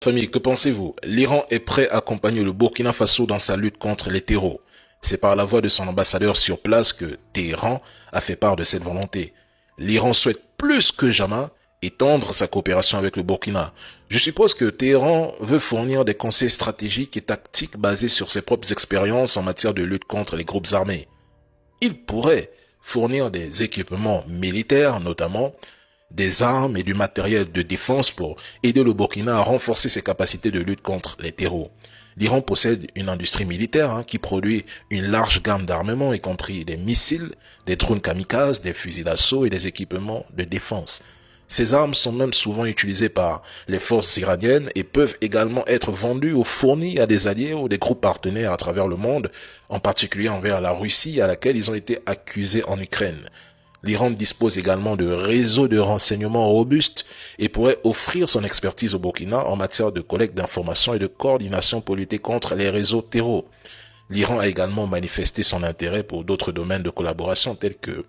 Famille, que pensez-vous? L'Iran est prêt à accompagner le Burkina Faso dans sa lutte contre les terreaux. C'est par la voix de son ambassadeur sur place que Téhéran a fait part de cette volonté. L'Iran souhaite plus que jamais étendre sa coopération avec le Burkina. Je suppose que Téhéran veut fournir des conseils stratégiques et tactiques basés sur ses propres expériences en matière de lutte contre les groupes armés. Il pourrait fournir des équipements militaires, notamment des armes et du matériel de défense pour aider le Burkina à renforcer ses capacités de lutte contre les terreaux. L'Iran possède une industrie militaire qui produit une large gamme d'armements, y compris des missiles, des drones kamikazes, des fusils d'assaut et des équipements de défense. Ces armes sont même souvent utilisées par les forces iraniennes et peuvent également être vendues ou fournies à des alliés ou des groupes partenaires à travers le monde, en particulier envers la Russie à laquelle ils ont été accusés en Ukraine. L'Iran dispose également de réseaux de renseignement robustes et pourrait offrir son expertise au Burkina en matière de collecte d'informations et de coordination pour lutter contre les réseaux terreaux. L'Iran a également manifesté son intérêt pour d'autres domaines de collaboration tels que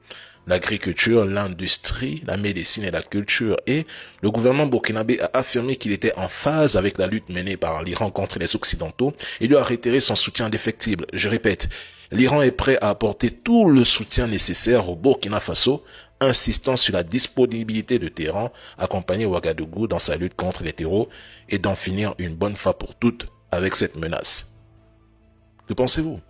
l'agriculture, l'industrie, la médecine et la culture, et le gouvernement burkinabé a affirmé qu'il était en phase avec la lutte menée par l'Iran contre les Occidentaux et lui a réitéré son soutien indéfectible. Je répète, l'Iran est prêt à apporter tout le soutien nécessaire au Burkina Faso, insistant sur la disponibilité de Téhéran à accompagner Ouagadougou dans sa lutte contre les terreaux et d'en finir une bonne fois pour toutes avec cette menace. Que pensez-vous?